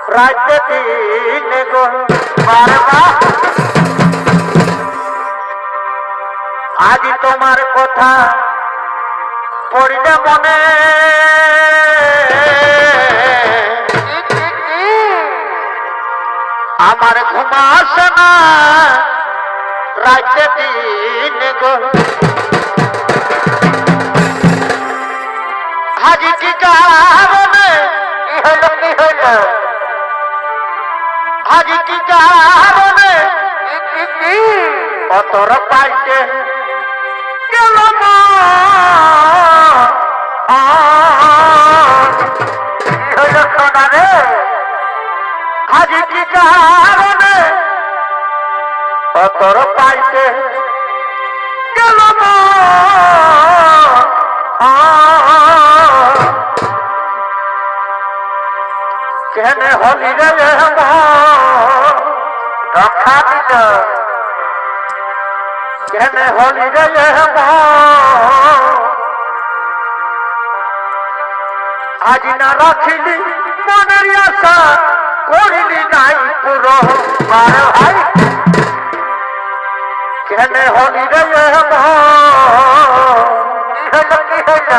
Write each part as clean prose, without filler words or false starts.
রাতে দিনে গো বারবার আজ তোমার কথা পড়িলে মনে আমার ঘুম আসে না রাতে দিনে গো আজ কি কারণে কি হইল আজ কি কারণে অতর পাইতে গেল সোনা রে আজ কি কারণে অতর পাইতে গেল কেন হলি রে রক্ষা দিল কেন হলি রে আজ না রাখিলি মনের আশা করিলি নাই পুরো ভাই কেন হলি রে কি হইল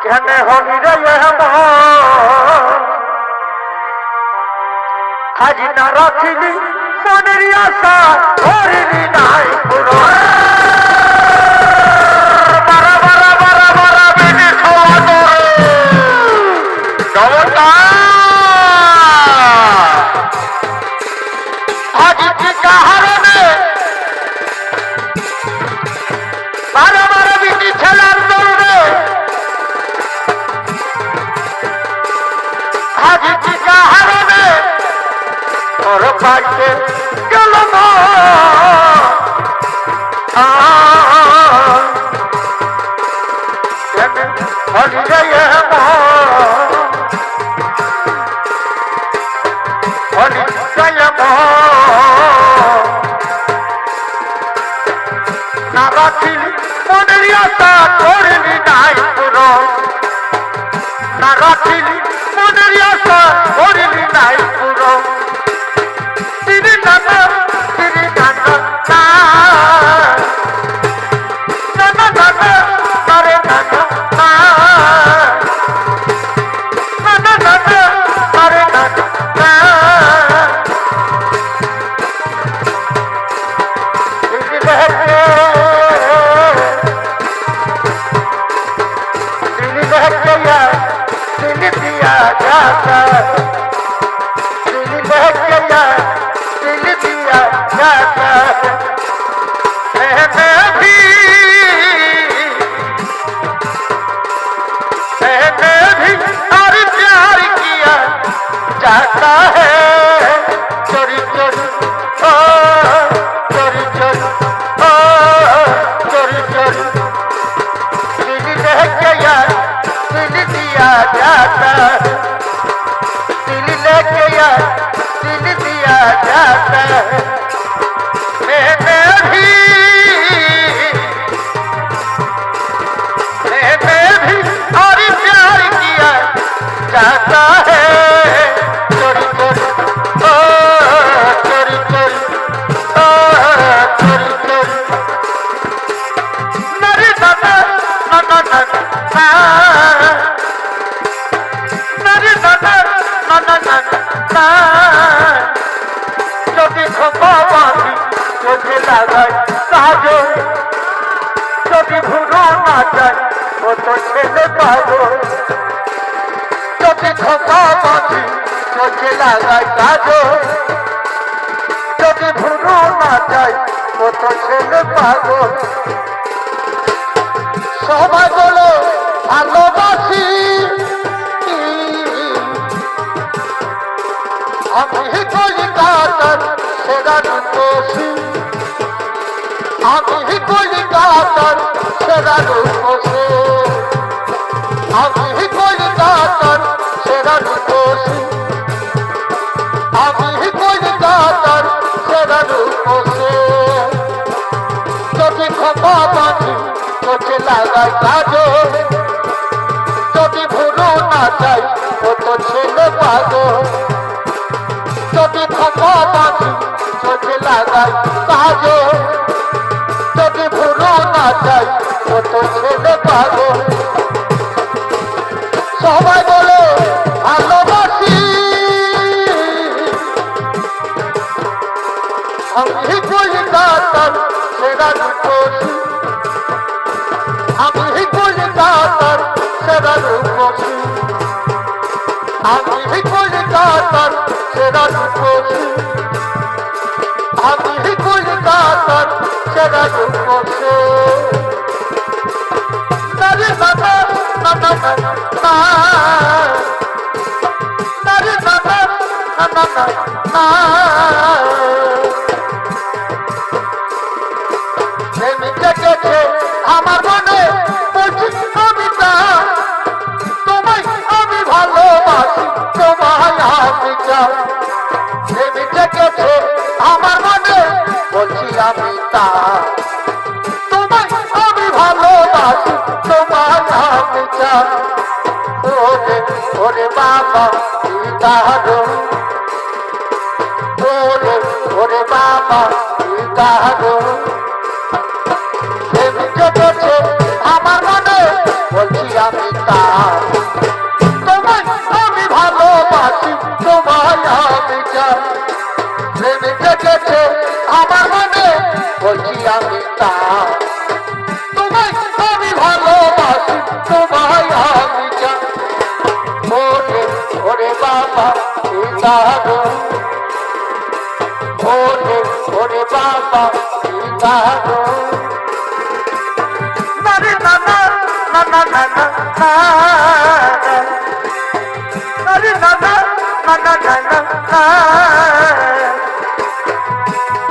কেন হলি রে আজ না রাখিলি মনের আশা করিলি নাই পুরো আজ কি কারণে বারো বারো বিটি ছেলার দৌড়ে আজ কি কারণে ওর পাইতে গেল হলি রে হলি না রাখিলি মনের আশা করিলি নাই পুরো না রাখিলি মনের আশা করিলি নাই পুরো তিনি নানা নানা নানা তারে নানা নানা নানা তারে নানা दिल दिया जाता दिल बह गया दिल दिया जाता मैंने भी और प्यार किया जाता है चोरी चोरी ओ चोरी चोरी ओ चोरी चोरी दिल बह गया दिल दिया जाता दिल लेके यार दिल दिया जाता मैंने भी और प्यार किया जाता है चोरी चोरी ओ चोरी चोरी ओ चोरी चोरी मेरी नाना नाना नाना যদি খোপা বাঁধি চোখে লাগাই কাজো যদি ভুলো না যায় ও তো ছেলে পাগো যদি খোপা বাঁধি চোখে লাগাই কাজো যদি ভুলো না যায় ও তো ছেলে পাগো সবাই বলো ভালোবাসি আমি কলিকাতার সেরা রূপসী আমি কলিকাতার সেরা রূপসী আমি কলিকাতার সেরা রূপসী আমি কলিকাতার সেরা রূপসী যদি খোপা বাঁধি চোখে লাগাই কাজল যদি ভুলো না চাই কত ছেলে পাগল যদি থাকা বাঁচি চোখে লাগাই কাজে যদি ভুলো না চাই কত ছেলে পাগল সবাই বলে ভালোবাসি আমি কলকাতার সেরা রূপসী আমি কলকাতার সেরা রূপসী আমি কলকাতার সেরা রূপসী আমি কলকাতার সেরা রূপসী নারে বাবা না না না না নারে বাবা না না না না জেগেছে আমার মনে বলছি আমি তা তোমায় আমি ভালোবাসি তোমায় আমি চাই প্রেমী জেগেছে আমার মনে বলছি আমি তা তোমায় আমি ভালোবাসি তোমায় আমি চাই ওরে ওরে বাবা কি দারুণ ওরে ওরে বাবা কি দারুণ জেগেছে আমার মনে বলছি আমি তা তোমায় আমি ভালোবাসি তোমায় আমি চাই প্রেম জেগেছে আমার মনে বলছি আমি তা তোমায় আমি ভালোবাসি তোমায় আমি চাই ওরে ওরে বাবা কি দারুণ ওরে ওরে বাবা কি দারুণ নারে না না না না না না নারে না না না না না না না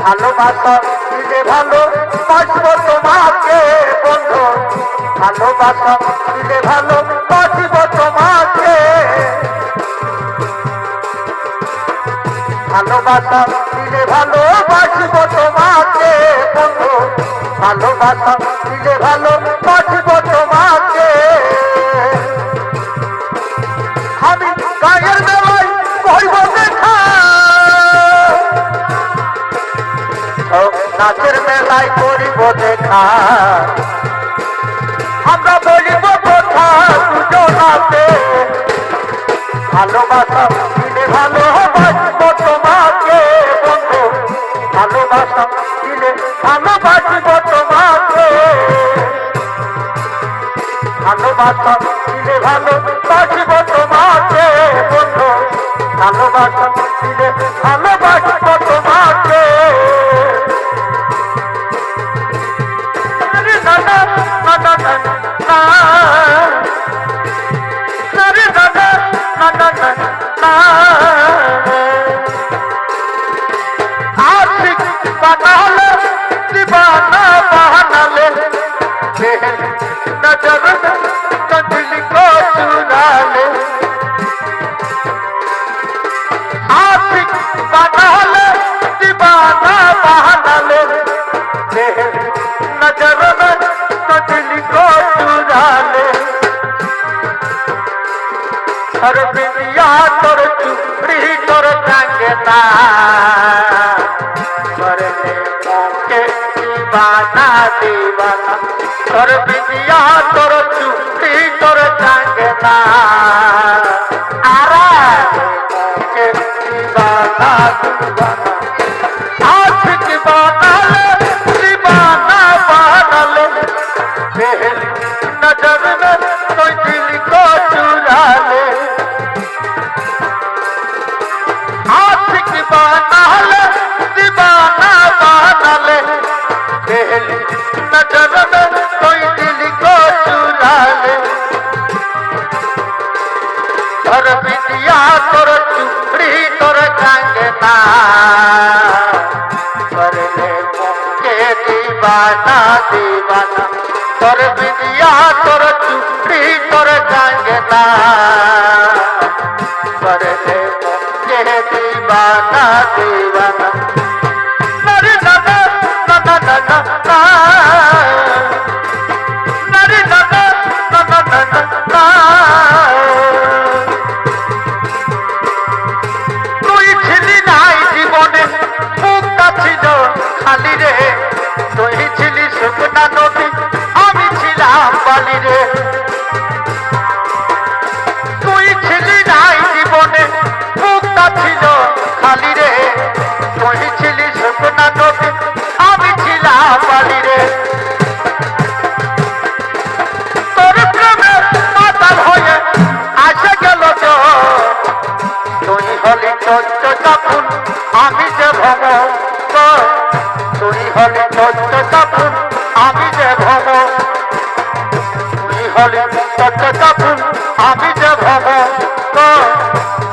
ভালোবাসা দিলে ভালো বাসবো তোমাকে বন্ধু ভালোবাসা দিলে ভালো বাসবো তোমাকে ভালোবাসা দিলে ভালো বাসবো তোমাকে বন্ধু ভালোবাসা দিলে ভালো বাসবো তোমাকে আমি গায়ের বেলায় কইব দেখা নাচের মেলায় করিব দেখা আমরা বলিব কথা দুজনাতে ভালোবাসা দিলে ভালো বাসবো তোমাকে বন্ধু ভালোবাসা দিলে ভালোবাসবো তোমাকে ভালোবাসা দিলে ভালো বাসবো তোমাকে বন্ধু ভালোবাসা দিলে ভালোবাসবো তোমাকে না না না না না না না না না না না आशिक बना ले दीवाना बना ले नजर में दिल को चुरा ले आशिक बना ले दीवाना बना ले नजर में दिल को चुरा ले हर बिंदिया तोर चुपड़ी तोर कंगना करने मौके दीवाना दीवाना तोर बिंदिया तोर चुपड़ी तोर कंगना आरा मौके दीवाना दीवाना आशिक बना ले दीवाना बना ले पहली नजर में कोई दिल को चुरा ले आशिक बना ले दीवाना बना ले पहली नजर में कोई दिल को चुरा ले और बिटिया तोर चुपड़ी तोर कंगना कर ले मुझके दीवाना दीवाना तोर बिटिया तोर चुपड़ी तोर कंगना कर ले मुझके दीवाना दीवाना नरे ना ना ना ना ना ना नरे ना ना ना ना ना ना বালি রে তুই ছিলি নাই জীবনে মুক্তা ছিল খালি রে তুই ছিলি শুকনা নদী আমি ছিলাম বালি রে তোর প্রেমে মাতাল হয়ে আসে গেল তুই হলি চোদ্দ কাপুন আমি যে ভব তুই হলি চোদ্দ কাপুন আমি যে ভব তুই হলি চোদ্দ কাপুন আমি যে ভব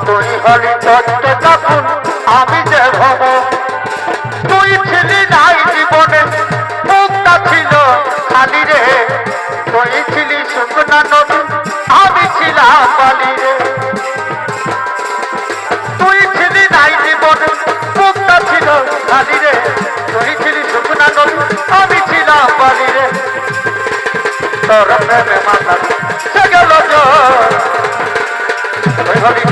তুই হলি চোদ্দ কাপুন আমি যে ভব তুই ছিলি নাই জীবনে মুক্তা ছিল খালি রে তুই ছিলি শুকনা নদী আমি ছিলাম বালি রে তুই ছিলি নাই জীবনে মুক্তা ছিল খালি রে তুই ছিলি শুকনা নদী আমি ছিলাম বালি রে তোর প্রেমে মাথা সে গেল তুই হলি